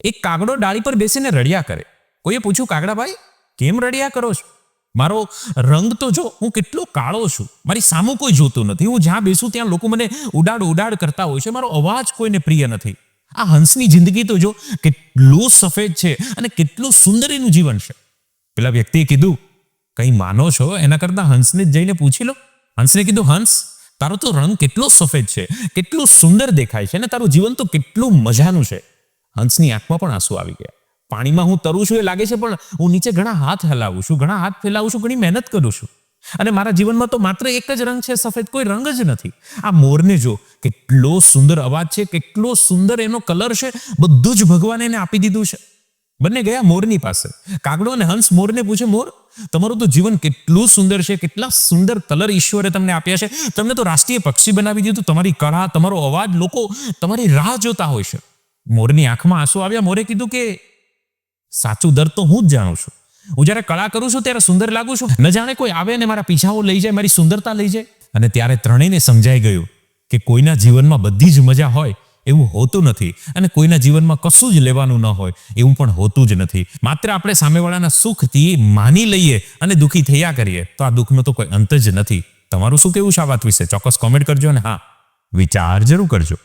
એક કાગડો ડાળી પર બેસીને રડ્યા કરે. કોઈએ પૂછ્યું, કાગડાભાઈ કેમ રડ્યા કરો છો? મારો રંગ તો જો, હું કેટલો કાળો છું, મારી સામું કોઈ જોતું નથી, હું જ્યાં બેસું ત્યાં લોકો મને ઉડાડ કરતા હોય છે, મારો અવાજ કોઈને પ્રિય નથી. આ હંસની જિંદગી તો જો કેટલું સફેદ છે અને કેટલું સુંદર એનું જીવન છે. પેલા વ્યક્તિએ કીધું, કંઈ માનો છો એના કરતાં હંસને જ જઈને પૂછી લો. હંસને કીધું, હંસ તારો તો રંગ કેટલો સફેદ છે, કેટલું સુંદર દેખાય છે અને તારું જીવન તો કેટલું મજાનું છે. હંસની આંખમાં પણ આંસુ આવી ગયા. પાણીમાં હું તરું છું એ લાગે છે, પણ હું નીચે ઘણા હાથ હલાવું છું, ઘણા હાથ ફેલાવું છું, ઘણી મહેનત કરું છું, અને મારા જીવનમાં તો માત્ર એક જ રંગ છે, સફેદ, કોઈ રંગ જ નથી. આ મોરને જો, કેટલો સુંદર અવાજ છે, કેટલો સુંદર એનો કલર છે, બધું જ ભગવાને એને આપી દીધું છે. બંને ગયા મોરની પાસે. કાગડો અને હંસ મોરને પૂછે, મોર તમારું તો જીવન કેટલું સુંદર છે, કેટલા સુંદર કલર ઈશ્વરે તમને આપ્યા છે, તમને તો રાષ્ટ્રીય પક્ષી બનાવી દીધું, તમારી કળા, તમારો અવાજ, લોકો તમારી રાહ જોતા હોય છે. મોરની આંખમાં આંસુ આવ્યા. મોરે કીધું કે સાચું દર્દ તો હું જ જાણું છું. હું જ્યારે કળા કરું છું ત્યારે સુંદર લાગુ છું, ન જાણે કોઈ આવે ને મારા પીછાઓ લઈ જાય, મારી સુંદરતા લઈ જાય. અને ત્યારે ત્રણેયને સમજાઈ ગયું કે કોઈના જીવનમાં બધી જ મજા હોય એવું હોતું નથી, અને કોઈના જીવનમાં કશું જ લેવાનું ન હોય એવું પણ હોતું જ નથી. માત્ર આપણે સામેવાળાના સુખથી માની લઈએ અને દુઃખી થયા કરીએ તો આ દુઃખનો તો કોઈ અંત જ નથી. તમારું શું કહેવું છે આ વાત વિશે? ચોક્કસ કોમેન્ટ કરજો, અને હા, વિચાર જરૂર કરજો.